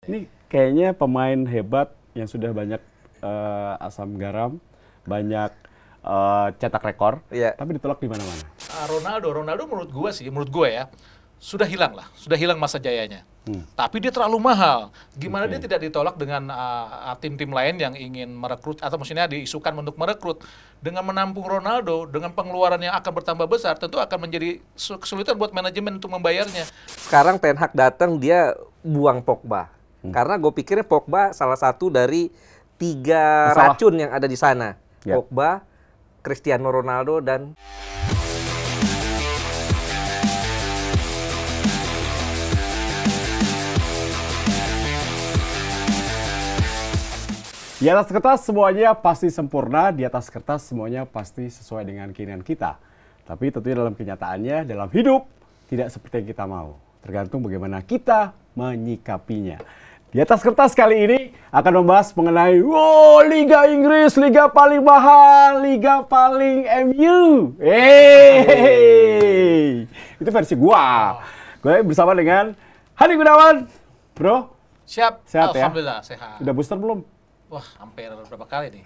Ini kayaknya pemain hebat yang sudah banyak asam garam, banyak cetak rekor, tapi ditolak di mana-mana. Ronaldo menurut gue ya, sudah hilang masa jayanya. Tapi dia terlalu mahal. Gimana dia tidak ditolak dengan tim-tim lain yang ingin merekrut, atau maksudnya diisukan untuk merekrut. Dengan menampung Ronaldo, dengan pengeluaran yang akan bertambah besar, tentu akan menjadi kesulitan buat manajemen untuk membayarnya. Sekarang Ten Hag datang, dia buang Pogba. Karena gue pikirnya Pogba salah satu dari 3 racun yang ada di sana. Pogba, Cristiano Ronaldo, dan di atas kertas semuanya pasti sempurna, di atas kertas semuanya pasti sesuai dengan keinginan kita. Tapi tentunya dalam kenyataannya, dalam hidup, tidak seperti yang kita mau. Tergantung bagaimana kita menyikapinya. Di atas kertas kali ini akan membahas mengenai Liga Inggris, liga paling mahal, liga paling MU. Itu versi gua. Gue bersama dengan Hani Gunawan. Bro, siap? Sehat ya? Alhamdulillah, sehat. Udah booster belum? Wah, hampir berapa kali nih?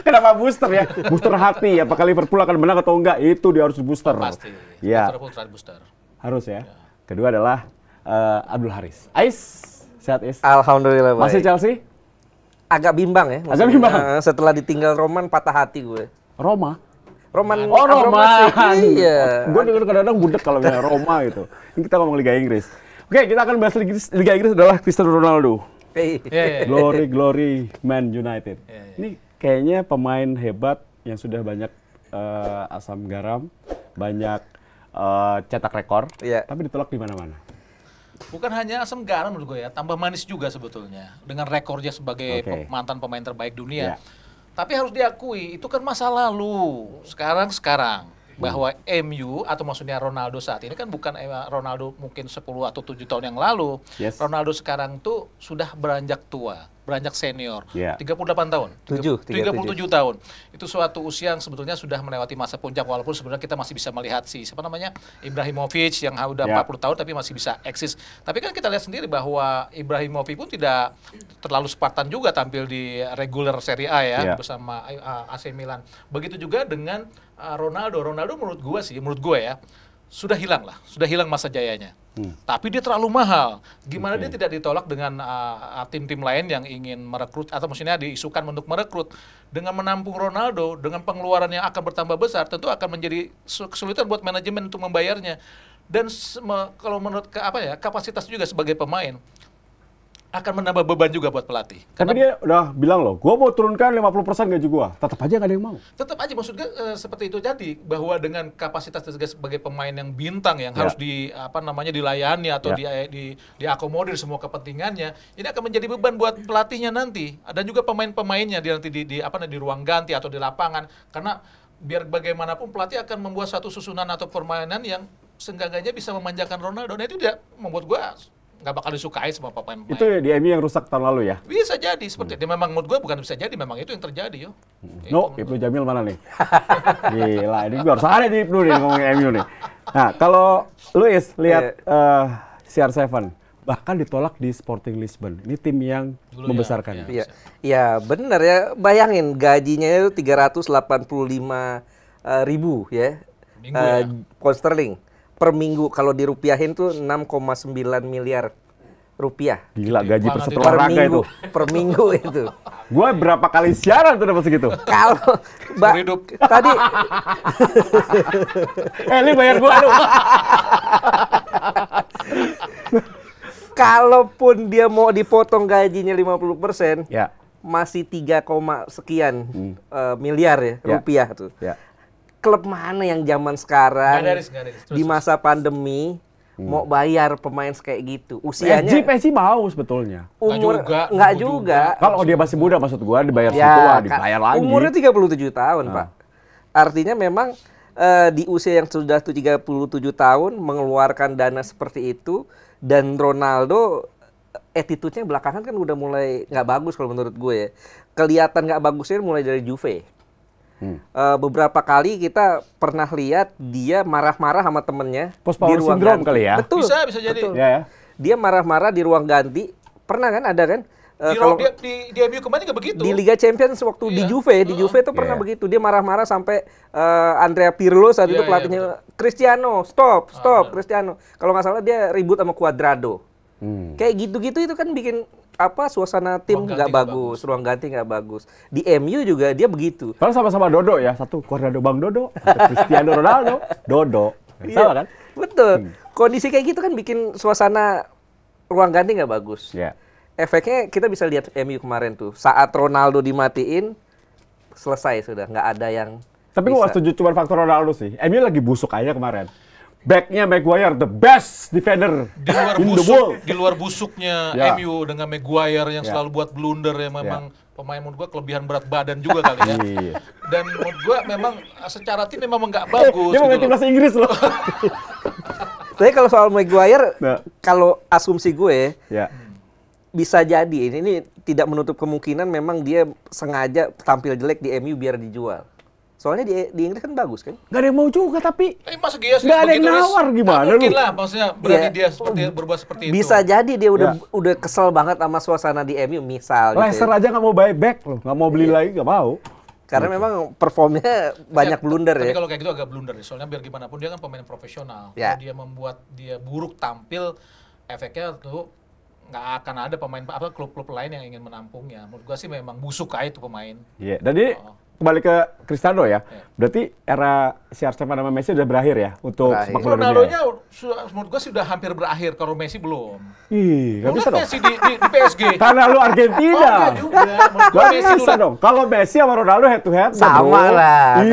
Kenapa booster ya? Booster hati. Apakah Liverpool akan menang atau enggak? Itu dia harus booster. Pasti. Ya. Liverpool terakhir booster. Harus ya. Kedua adalah Abdul Haris. Ais, sehat Is? Alhamdulillah baik. Masih Chelsea? Agak bimbang ya. Agak bimbang? Setelah ditinggal Roman, patah hati gue. Roma? Roman. Oh, Roma. Iya. Gue dengar kadang-kadang budek kalau bilang Roma gitu. Ini kita ngomong Liga Inggris. Oke, kita akan bahas Liga Inggris adalah Cristiano Ronaldo. Glory Man United. Ini kayaknya pemain hebat yang sudah banyak asam garam, banyak cetak rekor, tapi ditolak di mana-mana. Bukan hanya asam garam menurut gue ya, tambah manis juga sebetulnya dengan rekornya sebagai mantan pemain terbaik dunia. Tapi harus diakui itu kan masa lalu. Sekarang bahwa MU atau maksudnya Ronaldo saat ini kan bukan Ronaldo mungkin 10 atau 7 tahun yang lalu. Ronaldo sekarang tuh sudah beranjak tua, beranjak senior. 38 tahun. 37 tahun. Itu suatu usia yang sebetulnya sudah melewati masa puncak, walaupun sebenarnya kita masih bisa melihat Ibrahimovic yang udah 40 tahun tapi masih bisa eksis. Tapi kan kita lihat sendiri bahwa Ibrahimovic pun tidak terlalu Spartan juga tampil di regular Serie A ya bersama AC Milan. Begitu juga dengan Ronaldo menurut gue ya, sudah hilang masa jayanya. Tapi dia terlalu mahal. Gimana dia tidak ditolak dengan tim-tim lain yang ingin merekrut, atau maksudnya diisukan untuk merekrut. Dengan menampung Ronaldo, dengan pengeluaran yang akan bertambah besar, tentu akan menjadi kesulitan buat manajemen untuk membayarnya. Dan kalau menurut kapasitas juga sebagai pemain, akan menambah beban juga buat pelatih. Tapi dia udah bilang loh, gue mau turunkan 50% gaji gue. Tetap aja nggak ada yang mau. Tetap aja, maksudnya seperti itu jadi bahwa dengan kapasitas sebagai pemain yang bintang yang harus dilayani atau diakomodir semua kepentingannya, ini akan menjadi beban buat pelatihnya nanti dan juga pemain-pemainnya nanti di ruang ganti atau di lapangan, karena biar bagaimanapun pelatih akan membuat satu susunan atau permainan yang seenggaknya bisa memanjakan Ronaldo. Nah itu dia membuat gue nggak bakal disukai sama pemain-pemain. Itu di MU yang rusak tahun lalu ya? Bisa jadi seperti itu. Memang menurut gue bukan bisa jadi, memang itu yang terjadi yo. Ibnu Jamil mana nih? Gila, ini gue harus ada di Ibnu nih ngomongin MU nih. Nah, kalau Luis lihat CR7 bahkan ditolak di Sporting Lisbon. Ini tim yang membesarkannya. Iya, benar ya. Bayangin gajinya itu 385.000 ya. Pound sterling per minggu, kalau dirupiahin tuh 6,9 miliar rupiah. Gila, gaji per satu olahraga itu. Per minggu itu. Gue berapa kali siaran tuh dapat segitu? Kalau tadi ini bayar gue lu. Kalaupun dia mau dipotong gajinya 50%, masih 3, sekian miliar ya rupiah tuh. Klub mana yang zaman sekarang di masa pandemi mau bayar pemain kayak gitu? Usianya PSG mau sebetulnya. Nggak juga. Kalau dia masih muda, maksud gua dibayar segitu, dibayar lagi. Umurnya 37 tahun, Pak. Artinya memang di usia yang sudah 37 tahun mengeluarkan dana seperti itu, dan Ronaldo attitude-nya belakangan kan udah mulai nggak bagus kalau menurut gue ya. Kelihatan nggak bagusnya mulai dari Juve. Beberapa kali kita pernah lihat dia marah-marah sama temennya post di power ruang syndrome ganti. kali ya. Betul. Bisa jadi. Betul. Ya. dia marah-marah di ruang ganti. Pernah kan ada kan? Kalau di MU kemarin juga begitu. Di Liga Champions waktu di Juve itu pernah begitu. Dia marah-marah sampai Andrea Pirlo saat itu pelatihnya Cristiano, stop Cristiano. Kalau nggak salah dia ribut sama Cuadrado. Kayak gitu-gitu itu kan bikin suasana tim nggak bagus, ruang ganti nggak bagus. Di MU juga dia begitu. Kalau sama-sama Dodo ya, satu Cuadrado Bang Dodo, Cristiano Ronaldo, Dodo. Sama kan? Betul. Kondisi kayak gitu kan bikin suasana ruang ganti nggak bagus. Efeknya kita bisa lihat MU kemarin tuh, saat Ronaldo dimatiin, selesai sudah, nggak ada yang. Tapi gue setuju cuma faktor Ronaldo sih. MU lagi busuk aja kemarin. Backnya Maguire, the best defender in the world. Di luar busuknya MU dengan Maguire yang selalu buat blunder ya memang pemain menurut gue kelebihan berat badan juga kali ya. Dan menurut gue memang secara tim memang nggak bagus. Dia mau timnas Inggris loh. Tapi kalau soal Maguire, kalau asumsi gue. Bisa jadi ini tidak menutup kemungkinan memang dia sengaja tampil jelek di MU biar dijual. Soalnya di Inggris kan bagus kan? Gak ada yang mau juga tapi masa dia gak ada yang nawar gimana lu? Mungkin lah maksudnya berani dia berbuat seperti itu. Bisa jadi dia udah kesel banget sama suasana di MU misal. Leicester aja gak mau buy back loh, gak mau beli lagi, gak mau. Karena memang performnya banyak blunder tapi ya. Kalau kayak gitu agak blunder ya. Soalnya biar gimana pun dia kan pemain profesional. Kalau dia membuat dia buruk tampil, efeknya tuh nggak akan ada pemain klub-klub lain yang ingin menampungnya. Menurut gua sih memang busuk aja itu pemain. Iya. Jadi kembali ke Cristiano ya. Berarti era CR7 sama Messi udah berakhir ya untuk sepak bola dunia. Ronaldo-nya menurut gua sih udah hampir berakhir. Kalau Messi belum. Nggak bisa dong. Messi di PSG. Karena lu Argentina. Nggak bisa dong. Kalau Messi sama Ronaldo head to head sama lah.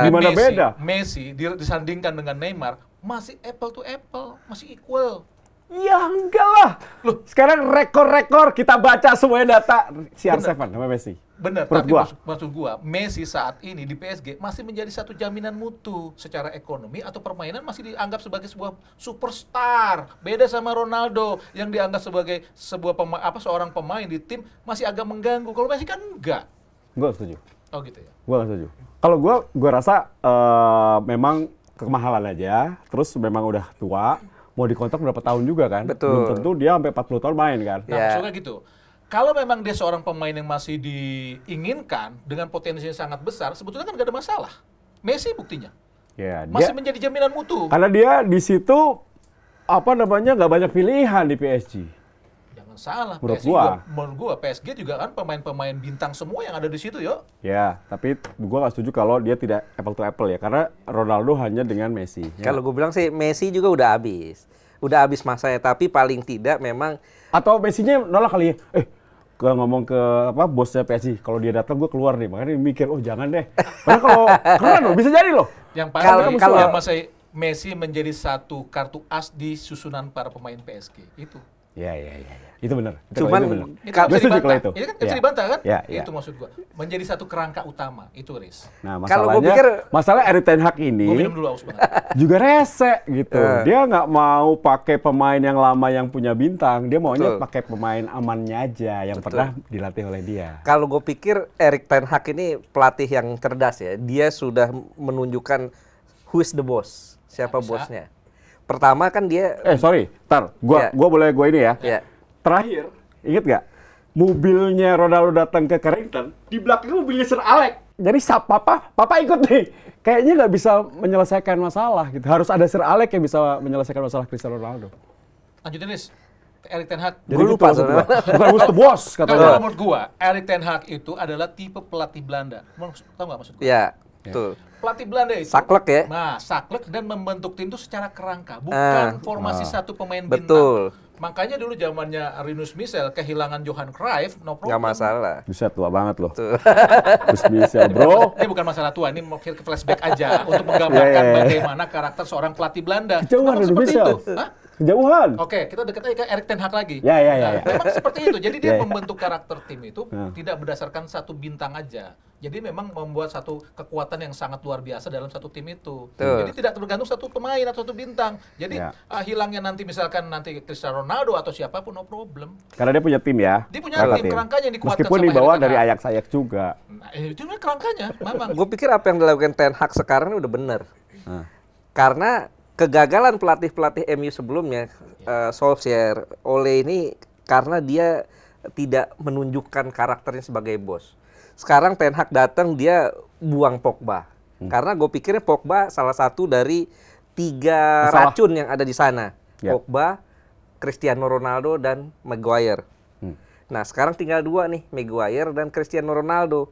Gimana beda? Messi disandingkan dengan Neymar masih apple to apple, masih equal. Ya enggak lah. Loh, sekarang rekor-rekor kita baca semuanya data CR7 sama Messi. Benar, tapi maksud gua Messi saat ini di PSG masih menjadi satu jaminan mutu secara ekonomi atau permainan masih dianggap sebagai sebuah superstar. Beda sama Ronaldo yang dianggap sebagai seorang pemain di tim masih agak mengganggu. Kalau Messi kan enggak. Gua setuju. Oh gitu ya. Gua setuju. Kalau gua rasa memang kemahalan aja, terus memang udah tua. Mau dikontrak berapa tahun juga kan? Betul. Belum tentu dia sampai 40 tahun main kan? Nah, maksudnya gitu. Kalau memang dia seorang pemain yang masih diinginkan dengan potensi yang sangat besar, sebetulnya kan gak ada masalah. Messi buktinya. Masih menjadi jaminan mutu. Karena dia di situ nggak banyak pilihan di PSG. Jangan salah. Menurut gua PSG juga kan pemain-pemain bintang semua yang ada di situ yo. Ya, tapi gua nggak setuju kalau dia tidak apple to apple ya, karena Ronaldo hanya dengan Messi. Kalau gue bilang sih Messi juga udah habis masanya, tapi paling tidak memang atau Messi-nya nolak kali ya. Ngomong ke bosnya PSG, kalau dia datang gue keluar nih, makanya mikir jangan deh. Karena kalau keren loh, bisa jadi loh. Yang paling kalau Messi menjadi satu kartu as di susunan para pemain PSG itu. Ya. Itu benar. Cuman itu setuju kalau itu. Itu kan bisa dibantah kan? Ya. Itu maksud gua. Menjadi satu kerangka utama itu, Riz. Nah, masalah Erik ten Hag ini gua minum dulu aus banget. Juga rese gitu. Dia nggak mau pakai pemain yang lama yang punya bintang. Dia maunya pakai pemain amannya aja yang pernah dilatih oleh dia. Kalau gue pikir Erik ten Hag ini pelatih yang cerdas ya. Dia sudah menunjukkan who is the boss. Siapa bosnya. Pertama kan dia gua boleh ini ya. Terakhir, inget nggak? Mobilnya Ronaldo datang ke Carrington, di belakangnya mobilnya Sir Alex. Jadi papa ikut nih. Kayaknya nggak bisa menyelesaikan masalah gitu. Harus ada Sir Alex yang bisa menyelesaikan masalah Cristiano Ronaldo. Lanjutin, Riz. Erik ten Hag. Gue lupa sebenarnya. Bukan who's the boss katanya. Kalau menurut gua, Erik ten Hag itu adalah tipe pelatih Belanda. Tahu nggak maksud gua? Iya, betul. Pelatih Belanda itu saklek ya. Nah, saklek dan membentuk tim itu secara kerangka, bukan formasi satu pemain bintang. Betul. Makanya dulu zamannya Rinus Michel kehilangan Johan Cruyff, no problem. Nggak masalah. Buset, tua banget loh. Rinus Michel, bro. Ini bukan masalah tua, ini mau flashback aja untuk menggambarkan bagaimana karakter seorang pelatih Belanda. Kejauhan Rinus Michel. Kejauhan. Oke, kita dekat aja ke Erik ten Hag lagi. Ya. Memang seperti itu. Jadi dia membentuk karakter tim itu tidak berdasarkan satu bintang aja. Jadi memang membuat satu kekuatan yang sangat luar biasa dalam satu tim itu. Jadi tidak tergantung satu pemain atau satu bintang. Jadi hilangnya nanti misalkan nanti Cristiano Ronaldo atau siapapun no problem. Karena dia punya tim ya. Dia punya tim kerangkanya yang dikuatkan meskipun dibawa dari Ajax juga. Nah, itu kerangkanya memang. Gue pikir apa yang dilakukan ten Hag sekarang udah benar. Karena kegagalan pelatih-pelatih MU sebelumnya, Solskjaer, Ole ini karena dia tidak menunjukkan karakternya sebagai bos. Sekarang Ten Hag datang, dia buang Pogba. Karena gue pikirnya Pogba salah satu dari 3 racun yang ada di sana. Pogba, Cristiano Ronaldo, dan Maguire. Nah sekarang tinggal 2 nih, Maguire dan Cristiano Ronaldo.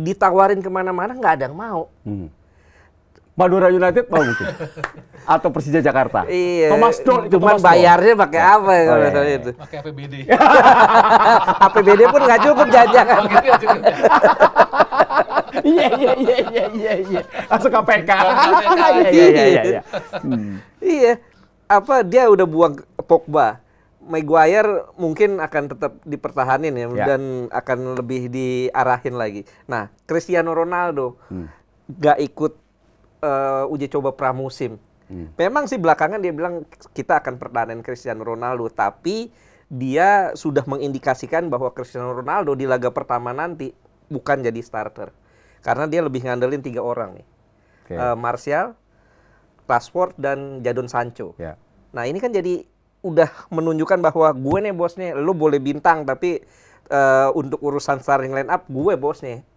Ditawarin kemana-mana nggak ada yang mau. Madura United mau mungkin? Atau Persija Jakarta? Iya. Thomas Doll, cuman bayarnya pakai apa ya kalau misalnya itu? Pakai APBD. APBD pun nggak cukup jajan. Iya. Langsung KPK. Iya. Iya. Apa dia udah buang Pogba. Maguire mungkin akan tetap dipertahanin ya, dan akan lebih diarahin lagi. Nah, Cristiano Ronaldo nggak ikut uji coba pramusim. Memang sih belakangan dia bilang kita akan pertahanin Cristiano Ronaldo, tapi dia sudah mengindikasikan bahwa Cristiano Ronaldo di laga pertama nanti bukan jadi starter. Karena dia lebih ngandelin 3 orang nih. Martial, Rashford, dan Jadon Sancho. Nah ini kan jadi udah menunjukkan bahwa gue nih bosnya, lu boleh bintang tapi untuk urusan starting line up gue bosnya.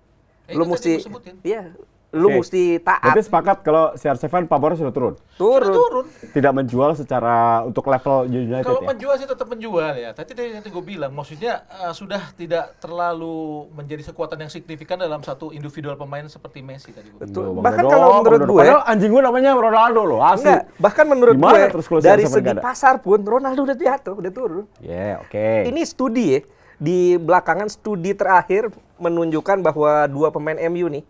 Lu mesti, iya, lu mesti taat. Berarti sepakat kalau CR7 pamornya sudah turun? Turun. Tidak menjual secara untuk level United. Kalau ya? menjual sih tetap menjual ya. Tadi nanti gue bilang, maksudnya sudah tidak terlalu menjadi kekuatan yang signifikan dalam satu individual pemain seperti Messi tadi. Betul. Bahkan kalau menurut gue, padahal anjing gue namanya Ronaldo loh, asli. Enggak, bahkan menurut gue dari segi ada? pasar pun Ronaldo udah jatuh, udah turun. Oke. Ini studi ya. Di belakangan studi terakhir menunjukkan bahwa 2 pemain MU nih,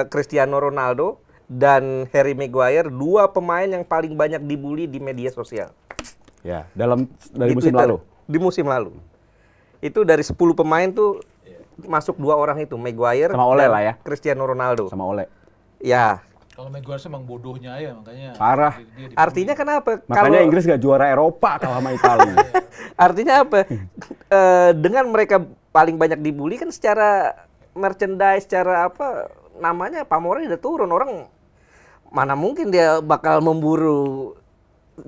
Cristiano Ronaldo dan Harry Maguire, 2 pemain yang paling banyak dibully di media sosial. Ya, dari musim Twitter, lalu. Di musim lalu. Itu dari 10 pemain tuh masuk 2 orang itu, Maguire sama Ole lah ya. Cristiano Ronaldo. Sama Ole. Ya. Kalau Maguire emang bodohnya ya, makanya. Parah. Artinya kenapa? Makanya Inggris gak juara Eropa kalah sama Italia. Artinya apa? Dengan mereka paling banyak dibully kan secara merchandise, secara apa namanya, pamornya udah turun. Orang mana mungkin dia bakal memburu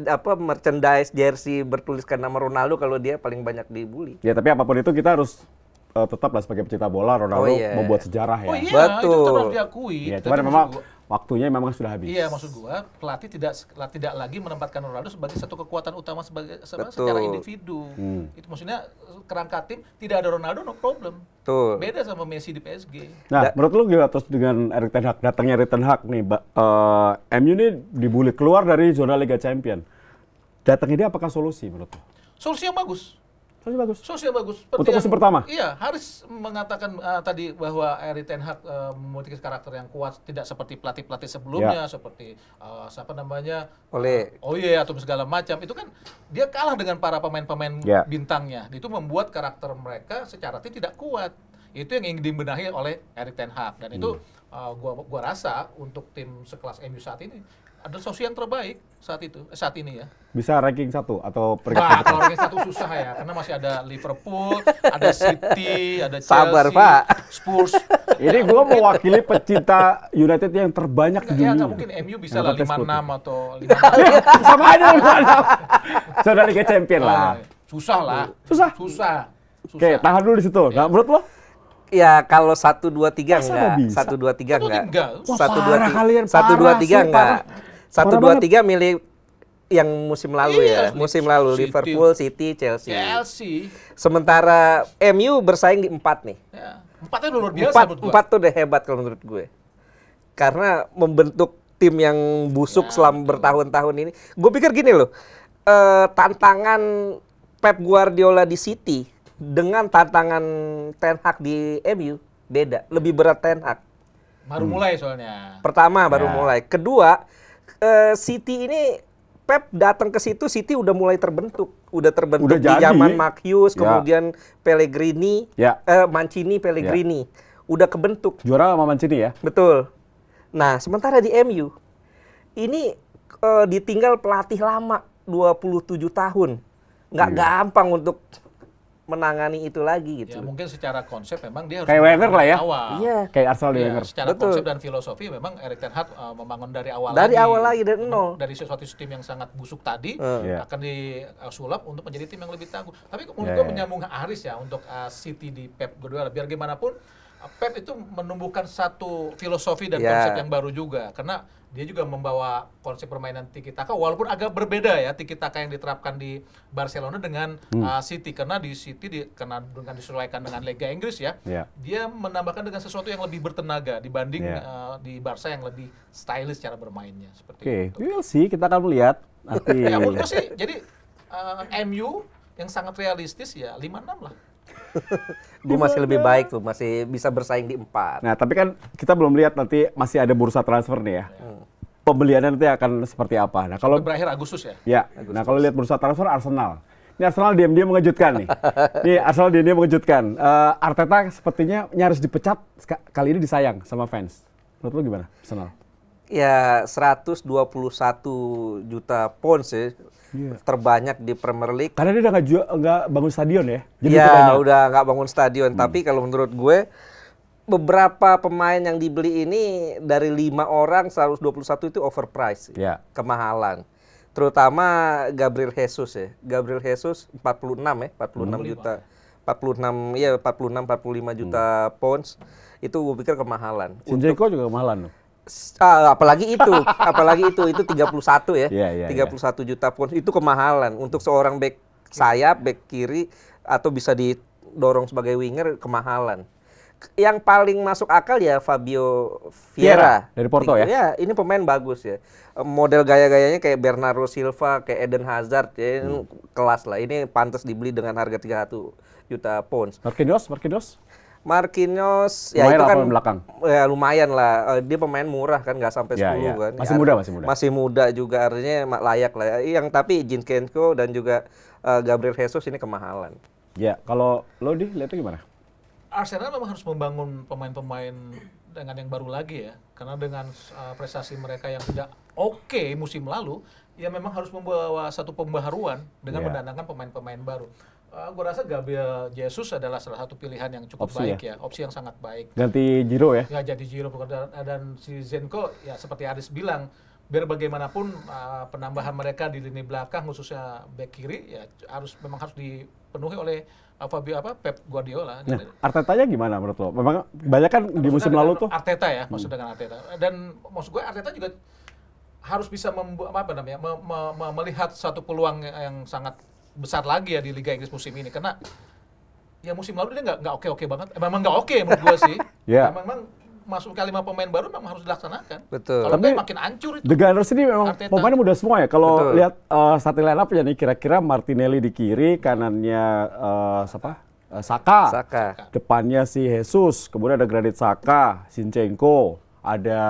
apa merchandise jersey bertuliskan nama Ronaldo kalau dia paling banyak dibully. Ya tapi apapun itu kita harus tetaplah sebagai pecinta bola, Ronaldo membuat sejarah ya. Oh iya, betul. itu harus diakui. Ya, cuman memang waktunya memang sudah habis. Iya, maksud gua pelatih tidak lagi menempatkan Ronaldo sebagai satu kekuatan utama secara individu. Itu maksudnya kerangka tim tidak ada Ronaldo no problem. Betul. Beda sama Messi di PSG. Nah, menurut lu gimana terus dengan Erik ten Hag, datangnya Erik ten Hag nih, MU ini dibully keluar dari zona Liga Champions. Datangnya dia apakah solusi menurut lu? Solusi yang bagus. Solusi yang bagus. Untuk musim pertama? Iya, Haris mengatakan tadi bahwa Erik ten Hag memiliki karakter yang kuat, tidak seperti pelatih-pelatih sebelumnya, seperti siapa namanya? Ole. Atau segala macam. Itu kan dia kalah dengan para pemain-pemain bintangnya. Itu membuat karakter mereka secara tim tidak kuat. Itu yang ingin dibenahi oleh Erik ten Hag, dan itu gua rasa untuk tim sekelas MU saat ini adalah solusi yang terbaik saat ini ya. Bisa ranking 1 atau peringkat kalau ranking 1 susah ya, karena masih ada Liverpool, ada City, ada Chelsea, sabar, Pak. Spurs. Ini gue mewakili pecinta United yang terbanyak di dunia. Ya nggak mungkin MU bisa lah 5-6 atau 5-6. Sama aja 5-6. Sudah Liga Champions lah. Susah lah. Susah. Oke, tahan dulu di situ. Nggak menurut lo? Ya kalau 1 2 3 enggak. 1 2 3 enggak. 1 2 3 enggak. 1 2 3 milih yang musim lalu musim lalu City. Liverpool, City, Chelsea. Sementara MU bersaing di 4 nih. Ya, 4-nya luar biasa menurut gue. 4 tuh udah hebat kalau menurut gue. Karena membentuk tim yang busuk selama bertahun-tahun ini. Gue pikir gini loh, tantangan Pep Guardiola di City dengan tantangan Ten Hag di MU beda, lebih berat Ten Hag. Baru mulai soalnya. Pertama baru mulai. Kedua, City ini Pep datang ke situ, City udah mulai terbentuk. Udah terbentuk di zaman Mark Hughes, kemudian Pellegrini, Mancini, Pellegrini. Udah kebentuk. Juara sama Mancini ya? Betul. Nah, sementara di MU, ini ditinggal pelatih lama, 27 tahun. Nggak gampang untuk menangani itu lagi gitu. Ya, mungkin secara konsep memang dia harus Kayak Wenger lah ya. awal. Iya. Kayak Arsenal di Ya, Wenger. secara Betul. konsep dan filosofi memang Erik ten Hag membangun dari awal Dari lagi. awal lagi, dari nol. Dari sesuatu tim yang sangat busuk tadi Iya. akan disulap untuk menjadi tim yang lebih tangguh. Tapi menurut Iya, gue iya. menyambung Aris ya untuk City di Pep Guardiola. Biar gimana pun Pep itu menumbuhkan satu filosofi dan Iya. konsep yang baru juga karena dia juga membawa konsep permainan tiki taka walaupun agak berbeda ya tiki taka yang diterapkan di Barcelona dengan City karena di City karena dengan disesuaikan dengan Liga Inggris ya. Iya. Dia menambahkan dengan sesuatu yang lebih bertenaga dibanding Iya. di Barca yang lebih stylish cara bermainnya seperti Oke, itu. we'll see, kita akan melihat nanti. Ya menurut gue sih jadi MU yang sangat realistis ya 5-6 lah. Gue masih lebih baik tuh, masih bisa bersaing di 4. Nah, tapi kan kita belum lihat nanti masih ada bursa transfer nih ya. Pembeliannya nanti akan seperti apa. Nah, kalau Berakhir Agustus ya. ya, nah kalau lihat bursa transfer Arsenal. Ini Arsenal diam-diam mengejutkan nih. Nih Arsenal diam-diam mengejutkan. Arteta sepertinya nyaris dipecat, kali ini disayang sama fans. Menurut lu gimana, Arsenal? Ya 121 juta pounds ya. Iya. Terbanyak di Premier League. Karena dia udah nggak bangun stadion ya. Jadi Ya banyak. udah nggak bangun stadion. Tapi kalau menurut gue beberapa pemain yang dibeli ini dari 5 orang 121 itu overpriced, Ya. kemahalan. Terutama Gabriel Jesus ya. Gabriel Jesus 46 ya, 46 juta. 46 ya 45 juta pounds. Itu gue pikir kemahalan. Zinchenko juga kemahalan loh. Apalagi itu 31 ya. Iya, iya, 31 juta pounds itu kemahalan untuk seorang back sayap, back kiri atau bisa didorong sebagai winger, kemahalan. Yang paling masuk akal ya Fabio Vieira dari Porto ya. Ya, ini pemain bagus ya. Model gaya-gayanya kayak Bernardo Silva, kayak Eden Hazard ya, ini kelas lah. Ini pantas dibeli dengan harga 31 juta pounds. Marquinhos ya Lumayan itu lah kan pemain belakang. Ya lumayan lah. Dia pemain murah kan, nggak sampai 10 Ya, ya. kan. Masih muda, masih muda. Masih muda juga, artinya layak lah. Yang tapi Zinchenko dan juga Gabriel Jesus ini kemahalan. Ya, kalau lo lihatnya gimana? Arsenal memang harus membangun pemain-pemain dengan yang baru lagi ya. Karena dengan prestasi mereka yang tidak oke musim lalu, ya memang harus membawa satu pembaharuan dengan mendatangkan pemain-pemain baru. Gue rasa Gabriel Jesus adalah salah satu pilihan yang cukup baik ya, opsi yang sangat baik. Ganti Giro ya? Ya jadi Giro dan si Zenko ya seperti Aris bilang, biar bagaimanapun penambahan mereka di lini belakang khususnya back kiri ya memang harus dipenuhi oleh Pep Guardiola. Nah, Artetanya gimana menurut lo? Memang banyak kan di musim lalu tuh. Arteta ya, maksud dengan Arteta. Dan maksud gue Arteta juga harus bisa melihat satu peluang yang sangat besar lagi ya di Liga Inggris musim ini karena ya musim lalu dia nggak oke banget. Memang nggak oke menurut gue sih. Ya. Memang masuk ke 5 pemain baru memang harus dilaksanakan. Betul. Kalau Tapi enggak makin hancur itu. The Gunners ini memang Arteta. pemainnya muda semua ya. Kalau Betul. lihat starting line up-nya nih kira-kira Martinelli di kiri, kanannya Saka. Depannya si Jesus, kemudian ada Granit Xhaka, Zinchenko, ada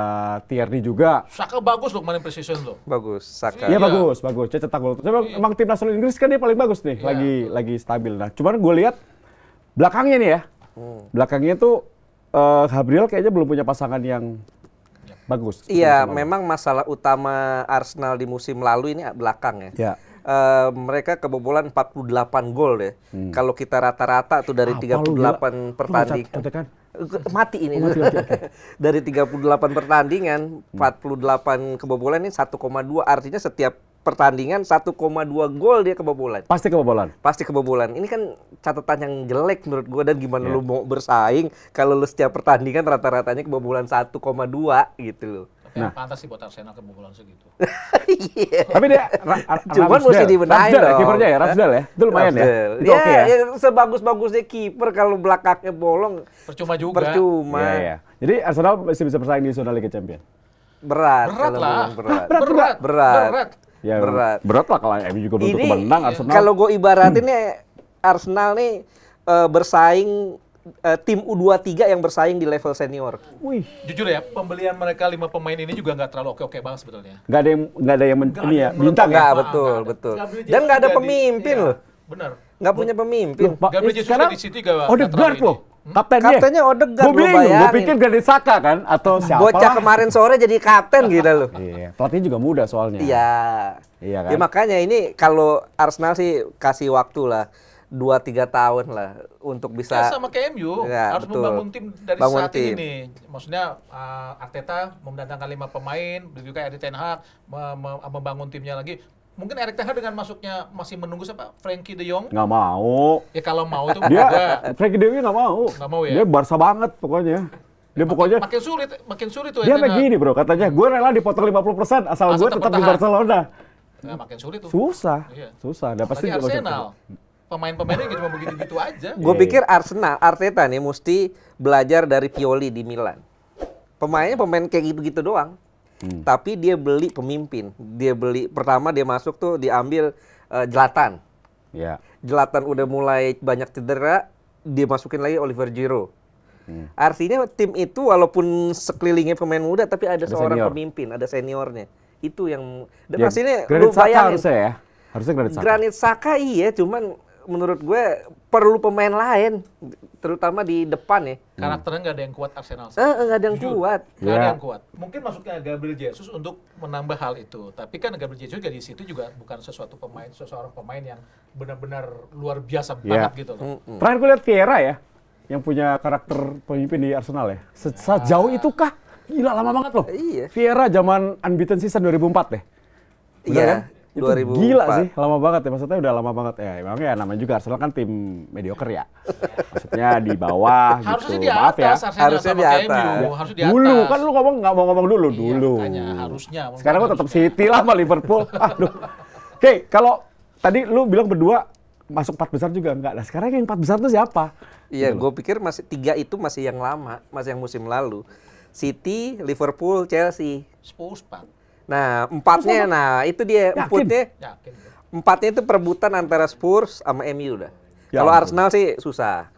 Tierney juga. Saka bagus loh main precision loh. Bagus, Saka. Iya Iya. bagus. Dia cetak gol. Tapi emang tim nasional Inggris kan dia paling bagus nih, lagi stabil. Nah, cuman gue lihat belakangnya nih ya. Belakangnya tuh Gabriel kayaknya belum punya pasangan yang bagus. Iya, memang masalah utama Arsenal di musim lalu ini belakang ya. Ya. Mereka kebobolan 48 gol deh. Kalau kita rata-rata tuh dari 38 pertandingan. Mati ini. Dari 38 pertandingan, 48 kebobolan ini 1,2. Artinya setiap pertandingan 1,2 gol dia kebobolan. Pasti kebobolan. Pasti kebobolan. Ini kan catatan yang jelek menurut gue, dan gimana lu mau bersaing kalau lu setiap pertandingan rata-ratanya kebobolan 1,2 gitu loh. Tapi pantas sih buat Arsenal kebobolan segitu. Iya. Tapi dia Cuman mesti dibenahin Ramsdale, dong. kipernya ya, Ramsdale ya. Itu lumayan ya. Itu oke ya. Sebagus-bagusnya kiper kalau belakangnya bolong Percuma juga. percuma. Iya. Jadi Arsenal masih bisa bersaing di zona Liga Champions. Berat Berat kalau lah. bilang berat. Berat. Ya, Berat. berat lah kalau MU juga belum tentu Ini menang Arsenal. kalau gue ibaratin nih Arsenal nih bersaing tim U23 yang bersaing di level senior. Wih, Jujur ya, pembelian mereka 5 pemain ini juga nggak terlalu oke-oke banget sebetulnya. nggak ada yang ini ya, bintang ya. Enggak, betul. Dan nggak ada pemimpin loh. Benar. Nggak punya pemimpin. Gabriel Jesus sekarang di City nggak Odegaard terlalu loh, kaptennya. Kaptennya Odegaard, Gue lu bingung, gue bayangin. pikir Granit Xhaka kan atau siapa Bocah lah. kemarin sore jadi kapten gitu loh. Iya, pelatih juga muda soalnya. Iya. Iya kan. Ya makanya ini kalau Arsenal sih kasih waktu lah. 2-3 tahun lah untuk bisa Ya sama kayak MU, Ya, harus betul. membangun tim dari Bangun saat tim. ini. Maksudnya Arteta mendatangkan 5 pemain, begitu juga Erik ten Hag membangun timnya lagi. Mungkin Erik ten Hag dengan masuknya masih menunggu siapa? Frankie de Jong. Nggak mau. Ya kalau mau itu Dia, juga Frankie De Jong nggak mau. Nggak mau ya? Dia Barca banget pokoknya. Dia pokoknya, makin sulit tuh dia Erik ten Hag. begini bro, katanya gue rela dipotong 50% asal gue tetap di bertahan. Barcelona. Nah, makin sulit tuh. Susah, Iya. susah. Udah pasti Apalagi dia Arsenal. Pemain-pemainnya cuma begitu-gitu aja. Gue Iya. pikir Arteta nih mesti belajar dari Pioli di Milan. Pemainnya pemain kayak gitu-gitu doang. Tapi dia beli pemimpin. Dia beli pertama dia masuk tuh diambil Zlatan. Ya. Zlatan udah mulai banyak cedera, dia masukin lagi Oliver Giroud. Artinya tim itu walaupun sekelilingnya pemain muda tapi ada seorang senior. pemimpin, ada seniornya. Itu yang dan Ya, hasilnya Granit lu Xhaka bayangin. harusnya ya. Harusnya Granit Xhaka. Granit Xhaka iya, cuman menurut gue perlu pemain lain, terutama di depan ya. Karakternya nggak ada yang kuat Arsenal. Nggak ada yang Jujur, kuat. nggak ada Ya. yang kuat. Mungkin masuknya Gabriel Jesus untuk menambah hal itu. Tapi kan Gabriel Jesus juga di situ juga bukan seseorang pemain yang benar-benar luar biasa Ya. banget gitu loh. Terakhir gue lihat Vieira ya, yang punya karakter pemimpin di Arsenal ya. Sejauh itu kah? Gila lama banget loh. Iya. Vieira zaman unbeaten season 2004 deh. Benar Iya, kan? Itu 2004. gila sih, lama banget ya. Maksudnya udah lama banget ya. Emang ya namanya juga Arsenal kan tim mediocre ya. Maksudnya di bawah Harusnya gitu. di Maaf ya. atas Arsenal Harusnya sama di kayak atas. MU. Harus di atas. Dulu kan lu nggak mau ngomong dulu, Iya, dulu. makanya harusnya. Sekarang gua tetap Harusnya. City lah sama Liverpool. Aduh. Oke, kalau tadi lu bilang berdua masuk 4 besar juga enggak. Nah, sekarang yang 4 besar tuh siapa? Iya, gue pikir masih 3 itu masih yang lama, masih yang musim lalu. City, Liverpool, Chelsea. Spurs, Pak. Nah, empatnya, nah itu dia Yakin? empatnya. Yakin. Bro. Empatnya itu perebutan antara Spurs sama MU udah. Ya Kalau ampun. Arsenal sih susah.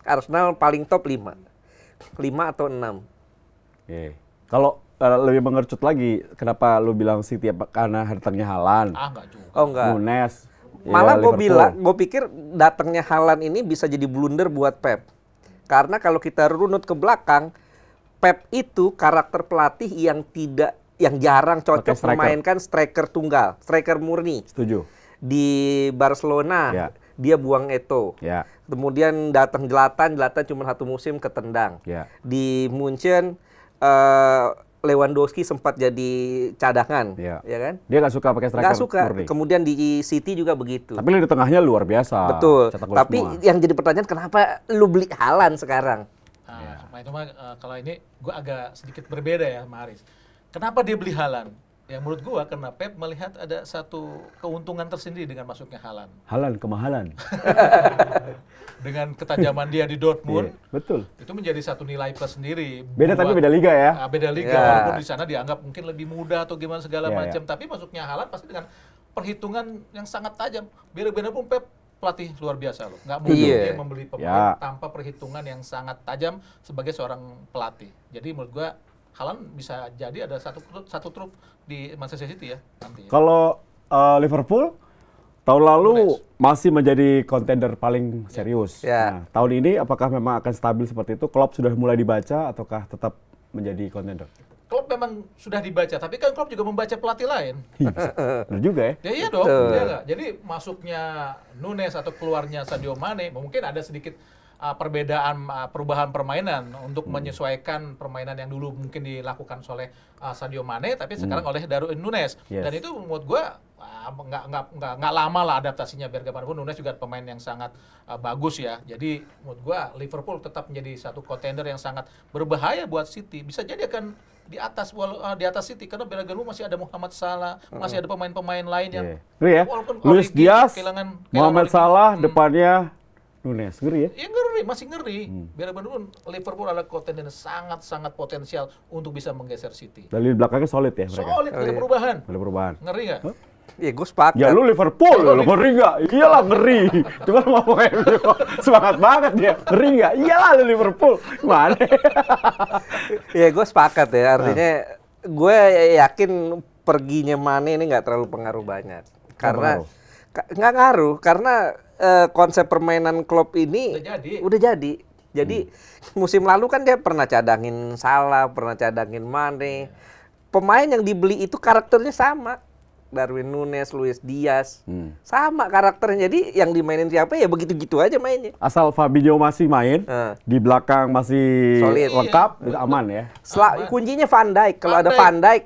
Arsenal paling top 5. 5 atau 6. Oke. Kalau lebih mengerucut lagi, kenapa lu bilang City karena datangnya Haaland, Enggak juga. Oh enggak. Nunes, Malah ya, gue Liverpool. bilang, gue pikir datangnya Haaland ini bisa jadi blunder buat Pep. Karena kalau kita runut ke belakang, Pep itu karakter pelatih yang jarang cocok Pakai striker. memainkan striker tunggal, striker murni. Setuju. Di Barcelona, Ya. dia buang Eto'o. Ya. Kemudian datang Zlatan cuma 1 musim ketendang. Ya. Di Munchen, Lewandowski sempat jadi cadangan, Ya. ya kan? Dia nggak suka pakai striker Nggak suka. murni. Kemudian di City juga begitu. Tapi di tengahnya luar biasa. Betul. Cetak gol Tapi semua. yang jadi pertanyaan kenapa lu beli Haaland sekarang? Nah, itu mah kalau ini gue agak sedikit berbeda ya sama Aris. Kenapa dia beli Haaland? Ya menurut gue karena Pep melihat ada satu keuntungan tersendiri dengan masuknya Haaland. Haaland kemahalan. Dengan ketajaman dia di Dortmund, Iya, betul. itu menjadi satu nilai plus sendiri. Beda tapi beda liga ya. Beda liga, Ya. walaupun di sana dianggap mungkin lebih mudah atau gimana segala Ya, macam. Tapi masuknya Haaland pasti dengan perhitungan yang sangat tajam. Biar pun Pep pelatih luar biasa loh. Nggak mungkin Iya. dia membeli pemain Ya. tanpa perhitungan yang sangat tajam sebagai seorang pelatih. Jadi menurut gua Haaland bisa jadi ada satu trup di Manchester City ya nanti. Ya. Kalau Liverpool tahun lalu Nunes. masih menjadi kontender paling serius. Ya. Nah, tahun ini apakah memang akan stabil seperti itu? Klopp sudah mulai dibaca ataukah tetap menjadi kontender? Klopp memang sudah dibaca, tapi kan Klopp juga membaca pelatih lain. Benar juga ya. Ya iya dong, Betul. iya nggak? Jadi masuknya Nunes atau keluarnya Sadio Mane, mungkin ada sedikit perubahan permainan untuk menyesuaikan permainan yang dulu mungkin dilakukan oleh Sadio Mane, tapi sekarang oleh Darwin Nunes. Yes. Dan itu menurut gua nggak lama lah adaptasinya, biar bagaimanapun Nunes juga pemain yang sangat bagus ya. Jadi menurut gua Liverpool tetap menjadi satu kontender yang sangat berbahaya buat City. Bisa jadi akan di atas City karena Bellingham masih ada Muhammad Salah, masih ada pemain-pemain lain yang Iya. Ngeri ya. walaupun Luis Origi Diaz, kehilangan Mohamed Origi. Salah, depannya Nunes. Ngeri ya. Iya ngeri, masih ngeri. Biar bagaimanapun Liverpool adalah kontender sangat-sangat potensial untuk bisa menggeser City. Dari belakangnya solid ya mereka. Solid, tidak perubahan. Ada perubahan. Ngeri nggak? Ya gue sepakat. Ya lu Liverpool, lu ngeri nggak? Iyalah ngeri. Cuma ngomong MU, semangat banget dia. Ngeri nggak? Iyalah lu Liverpool. Gimana? Ya gue sepakat ya. Artinya gue yakin perginya Mane ini nggak terlalu pengaruh banyak. Karena nggak ngaruh. Karena konsep permainan Klopp ini Udah jadi. Jadi musim lalu kan dia pernah cadangin Salah, pernah cadangin Mane. Pemain yang dibeli itu karakternya sama. Darwin Núñez, Luis Diaz. Sama karakternya. Jadi yang dimainin siapa ya begitu-gitu aja mainnya. Asal Fabinho masih main, di belakang masih Solid. lengkap, itu aman ya. Kuncinya Van Dijk. Kalau ada Van Van Dijk,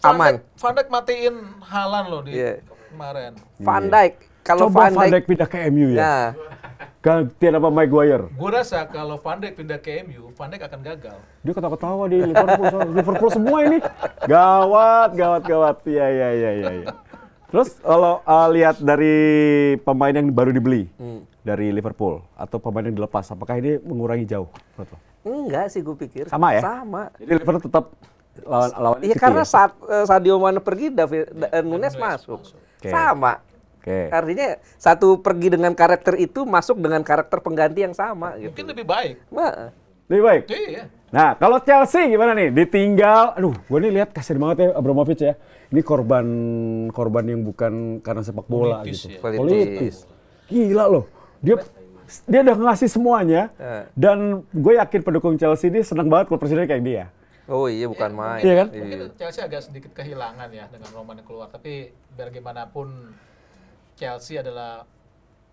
aman. Van Dijk matiin Haaland loh di kemarin. Van Dijk. Kalau Coba Van Dijk pindah ke MU ya. Nah, Gantian apa Maguire. Gue rasa kalau Van Dijk pindah ke MU, Van Dijk akan gagal. Dia ketawa-ketawa di Liverpool, Liverpool semua ini. Gawat. Iya. Terus kalau lihat dari pemain yang baru dibeli dari Liverpool atau pemain yang dilepas, apakah ini mengurangi jauh? enggak sih gue pikir. Sama ya? Sama. Jadi Liverpool tetap lawan Iya karena saat Sadio Mane pergi, Núñez masuk. Sama. Artinya satu pergi dengan karakter itu masuk dengan karakter pengganti yang sama. Gitu. Mungkin lebih baik. Lebih baik? Iya. Nah, kalau Chelsea gimana nih? Ditinggal, gue nih lihat kasihan banget ya Abramovich ya. Ini korban yang bukan karena sepak bola Politis, gitu. ya. Politis. Gila loh. Dia udah ngasih semuanya dan gue yakin pendukung Chelsea ini senang banget kalau presiden kayak dia. Oh iya bukan main. Iya kan? Mungkin Chelsea agak sedikit kehilangan ya dengan Roman yang keluar, tapi biar gimana pun Chelsea adalah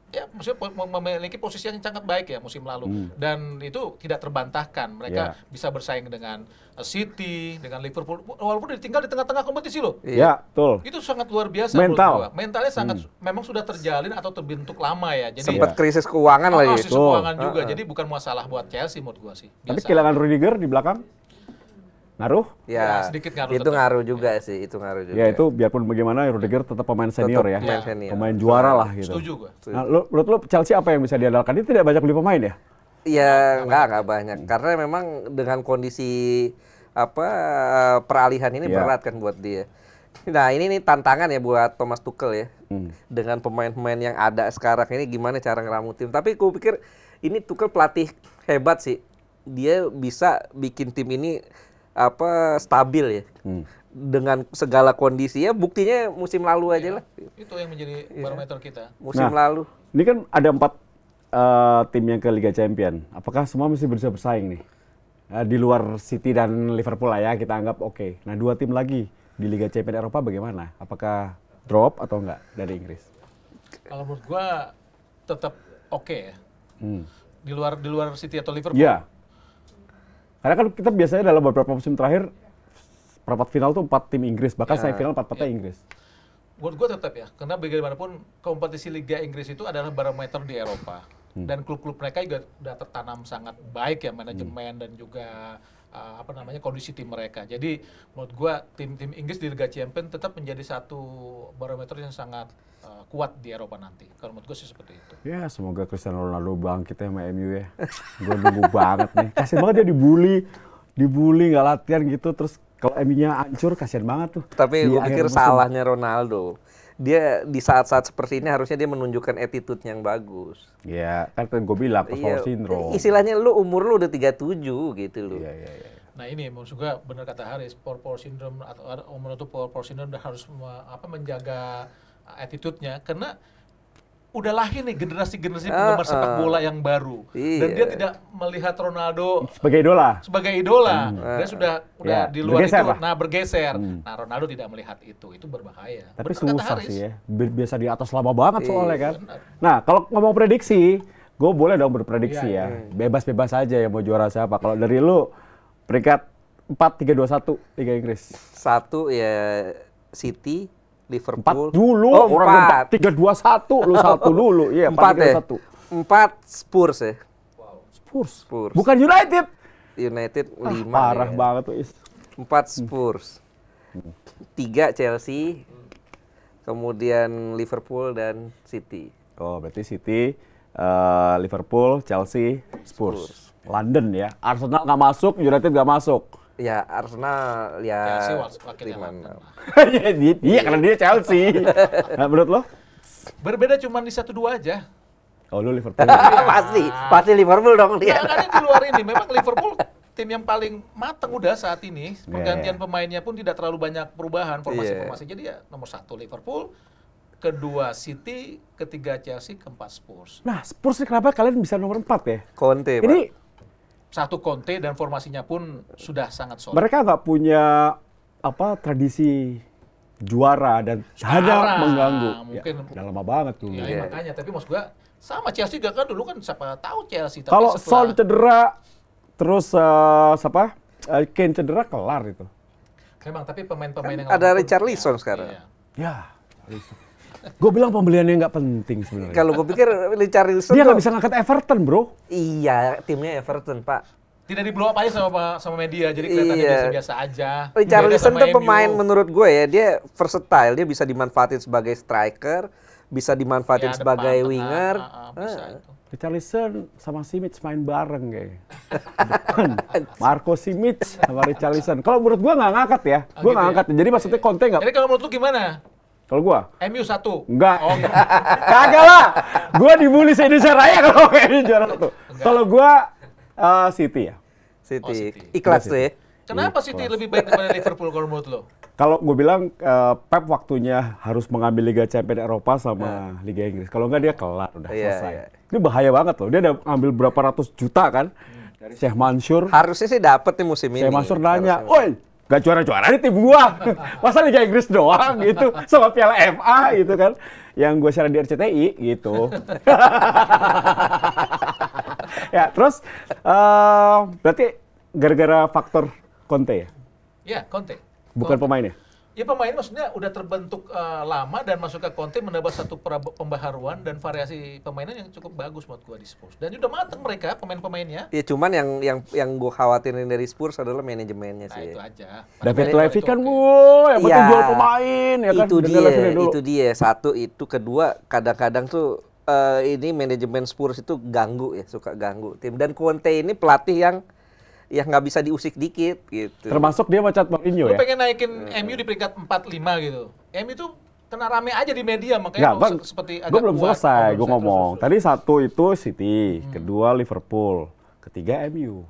ya maksudnya memiliki posisi yang sangat baik ya musim lalu dan itu tidak terbantahkan. Mereka bisa bersaing dengan City, dengan Liverpool walaupun ditinggal di tengah-tengah kompetisi loh. Iya, betul. Itu sangat luar biasa mental. Mentalnya sangat memang sudah terjalin atau terbentuk lama ya. Jadi sempat krisis keuangan lagi. Krisis keuangan juga. Jadi bukan masalah buat Chelsea menurut gua sih. Tapi kehilangan Rudiger di belakang ngaruh? Ya, sedikit ngaruh. Itu ngaruh juga sih, itu ngaruh juga. Ya itu biarpun bagaimana Rudiger tetap pemain senior ya. Pemain senior. Pemain juara lah gitu. Setuju gua. Nah, menurut lu Chelsea apa yang bisa diandalkan? Dia tidak banyak beli pemain ya? Iya, enggak banyak. Karena memang dengan kondisi peralihan ini berat kan buat dia. Nah, ini nih tantangan ya buat Thomas Tuchel ya. Dengan pemain-pemain yang ada sekarang ini gimana cara ngeramu tim. Tapi aku pikir ini Tuchel pelatih hebat sih. Dia bisa bikin tim ini stabil ya. Dengan segala kondisi ya, buktinya musim lalu aja lah. Itu yang menjadi barometer kita. Musim lalu. Ini kan ada 4 tim yang ke Liga Champion. Apakah semua masih bisa bersaing nih? Di luar City dan Liverpool lah ya, kita anggap oke. Nah, 2 tim lagi di Liga Champion Eropa bagaimana? Apakah drop atau enggak dari Inggris? Kalau menurut gua tetap oke ya. Di luar City atau Liverpool. Iya. Karena kan kita biasanya dalam beberapa musim terakhir perempat final tuh 4 tim Inggris, bahkan semifinal 4-4-nya Inggris. Menurut gue tetap ya, karena bagaimanapun kompetisi Liga Inggris itu adalah barometer di Eropa. Dan klub-klub mereka juga udah tertanam sangat baik ya manajemen dan juga kondisi tim mereka. Jadi menurut gue tim-tim Inggris di Liga Champions tetap menjadi satu barometer yang sangat kuat di Eropa nanti. Kalau menurut gue sih seperti itu. Ya semoga Cristiano Ronaldo bangkit ya sama MU ya. Gue nunggu banget nih. Kasian banget dia dibully nggak latihan gitu, terus kalau MU-nya hancur kasian banget tuh. Tapi gue pikir salahnya Ronaldo. Dia di saat-saat seperti ini harusnya dia menunjukkan attitude yang bagus. Iya, kan gue bilang power syndrome. Istilahnya lu umur lu udah 37 gitu loh. Iya. Nah ini maksud gue benar kata Haris, power syndrome atau umur itu power syndrome harus menjaga attitude-nya karena udah lahir nih generasi-generasi penggemar sepak bola yang baru. Dan dia tidak melihat Ronaldo sebagai idola. Dia sudah di luar bergeser itu, bergeser. Nah Ronaldo tidak melihat itu berbahaya. Tapi susah sih ya, biasa di atas lama banget soalnya kan. Nah kalau ngomong prediksi, gue boleh dong berprediksi ya. Bebas-bebas aja ya mau juara siapa. Kalau dari lu, peringkat 4-3-2-1 Liga Inggris. 1 ya City, Liverpool. 4 dulu, orang 4-3-2-1, lu 1 dulu. Iya, 4 Spurs ya. Wow. Spurs. Bukan United. United 5. Parah banget tuh, Is. 4 Spurs. 3 Chelsea. Kemudian Liverpool dan City. Oh, berarti City, Liverpool, Chelsea, Spurs. London ya. Arsenal nggak masuk, United nggak masuk. Ya Arsenal ya iya karena dia Chelsea. Nah, menurut lo? Berbeda cuma di 1-2 aja. Oh lu Liverpool. pasti Liverpool dong dia. Karena di luar ini memang Liverpool tim yang paling matang udah saat ini. Pergantian pemainnya pun tidak terlalu banyak perubahan formasi-formasi. Jadi ya nomor 1 Liverpool, kedua City, ketiga Chelsea, keempat Spurs. Nah Spurs kenapa kalian bisa nomor 4 ya? Conte ini Pak. Satu Conte dan formasinya pun sudah sangat solid. Mereka nggak punya tradisi juara dan hanya mengganggu. Mungkin udah lama banget dulu. Ya, makanya, tapi maksud gua sama Chelsea juga kan dulu kan siapa tahu Chelsea. Kalau Son cedera, terus Kane cedera, kelar itu. Memang, tapi pemain-pemain yang ada Richarlison sekarang. Ya, gue bilang pembeliannya nggak penting sebenarnya. Kalau gue pikir Richarlison dia nggak bisa ngangkat Everton, bro. Iya, timnya Everton, Pak. Tidak di blow up aja sama media, jadi kelihatannya biasa-biasa aja. Richarlison tuh pemain menurut gue ya, dia versatile, dia bisa dimanfaatin sebagai striker, bisa dimanfaatin sebagai winger. Richarlison sama Simic main bareng kayak. Marco Simic sama Richarlison. Kalau menurut gue nggak ngangkat ya, gue nggak ngangkat. Jadi maksudnya Conte nggak. Jadi kalau menurut lu gimana? Kalau gua? MU 1. Enggak. Oh, kagak lah. Gua dibully se-Indonesia Raya kalau MU juara 1. Kalau gua City ya. City. Ikhlas tuh ya. Kenapa City lebih baik daripada Liverpool kalau menurut lo? Kalau gue bilang Pep waktunya harus mengambil Liga Champions Eropa sama Liga Inggris. Kalau enggak dia kelar udah selesai. Ini bahaya banget loh. Dia udah ambil berapa ratus juta kan dari Sheikh Mansur. Harusnya sih dapet nih musim ini. Sheikh Mansur nanya, "Woi, gak juara-juara di tim gua. Masa Liga Inggris doang gitu, sama Piala FA gitu kan." Yang gue siaran di RCTI gitu. Ya, terus berarti gara-gara faktor Conte ya? Iya, Conte. Bukan pemainnya? Ya pemain maksudnya udah terbentuk lama dan masuk ke Conte menambah satu pembaharuan dan variasi permainan yang cukup bagus buat gua di Spurs. Dan udah matang mereka pemain-pemainnya. Ya cuman yang gua khawatirin dari Spurs adalah manajemennya sih. Nah, itu aja. David Levy kan yang penting jual pemain ya kan. Itu dia. Satu itu, kedua kadang-kadang tuh ini manajemen Spurs itu ganggu ya, suka ganggu tim. Dan Conte ini pelatih yang nggak bisa diusik dikit gitu. Termasuk dia mecat Mourinho ya? Lu pengen naikin MU di peringkat 4-5 gitu. MU tuh kena rame aja di media, makanya seperti agak gue belum selesai, gue ngomong. Tadi satu itu City, kedua Liverpool, ketiga MU.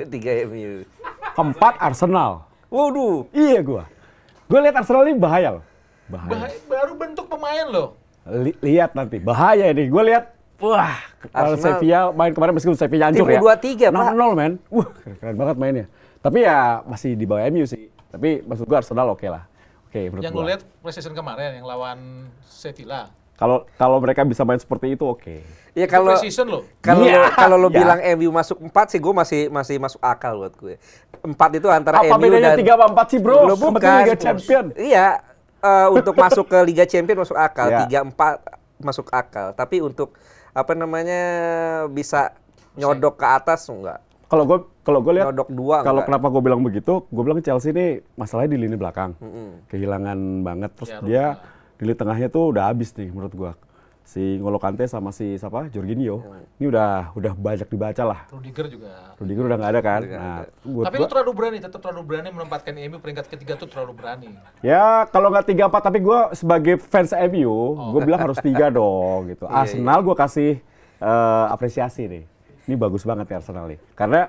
Tiga MU. Keempat Arsenal. Waduh. Iya gue lihat Arsenal ini bahaya loh. Baru bentuk pemain loh. Lihat nanti, bahaya ini. Gue lihat, wah, kalau Sevilla main kemarin meskipun Sevilla hancur ya. Tim 23, Pak. 6-0, men. Keren banget mainnya. Tapi ya masih di bawah MU sih. Tapi maksud gue Arsenal oke lah. Oke, menurut yang lo lihat pre-season kemarin yang lawan Sevilla. Kalau mereka bisa main seperti itu oke. Ya kalau pre-season lo. Kalau lo bilang MU masuk 4 sih, gue masih masuk akal buat gue. 4 itu antara apa MU bedanya dan 3 sama 4 sih, bro? Lo bukan Liga Champion. Iya, untuk masuk ke Liga Champion masuk akal. 3-4 masuk akal. Tapi untuk bisa nyodok ke atas enggak. Kalau gue lihat nyodok 2 kalau kenapa gue bilang begitu, gue bilang Chelsea ini masalahnya di lini belakang. Kehilangan banget, terus dia di lini tengahnya tuh udah habis nih menurut gue. Si N'Golo Kante sama si Jorginho. Ini udah banyak dibaca lah. Rudiger udah nggak ada kan. Tapi lu tetap terlalu berani menempatkan MU peringkat ketiga tuh terlalu berani. Ya kalau nggak 3-4, tapi gue sebagai fans MU, gue bilang harus 3 dong gitu. Arsenal gue kasih apresiasi nih. Ini bagus banget ya Arsenal nih. Karena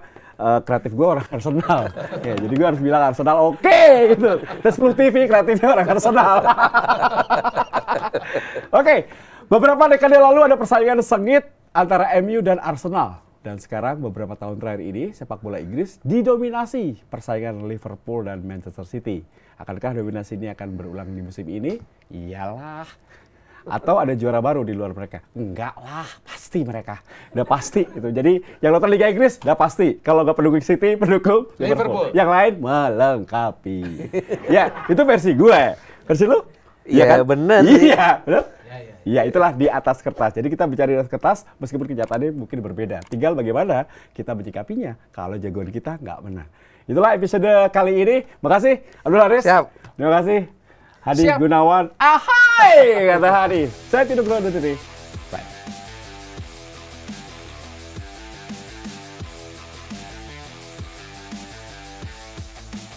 kreatif gue orang Arsenal. Ya, jadi gue harus bilang Arsenal oke gitu. Terus Plus TV kreatifnya orang Arsenal. Oke, beberapa dekade lalu ada persaingan sengit antara MU dan Arsenal. Dan sekarang beberapa tahun terakhir ini sepak bola Inggris didominasi persaingan Liverpool dan Manchester City. Akankah dominasi ini akan berulang di musim ini? Iyalah. Atau ada juara baru di luar mereka? Enggak lah, pasti mereka. Udah pasti itu. Jadi yang nonton Liga Inggris udah pasti. Kalau nggak pendukung City, pendukung Liverpool. Yang lain melengkapi. Ya, itu versi gue. Versi lu? Iya kan? Bener. Iya, bener? Iya, itulah di atas kertas. Jadi kita bicara di atas kertas, meskipun kenyataannya mungkin berbeda. Tinggal bagaimana kita menyikapinya kalau jagoan kita nggak menang. Itulah episode kali ini. Makasih, Abdul Haris. Siap. Terima kasih. Hadi Gunawan, ahai, kata Hadi. Saya Tino Grounded ini.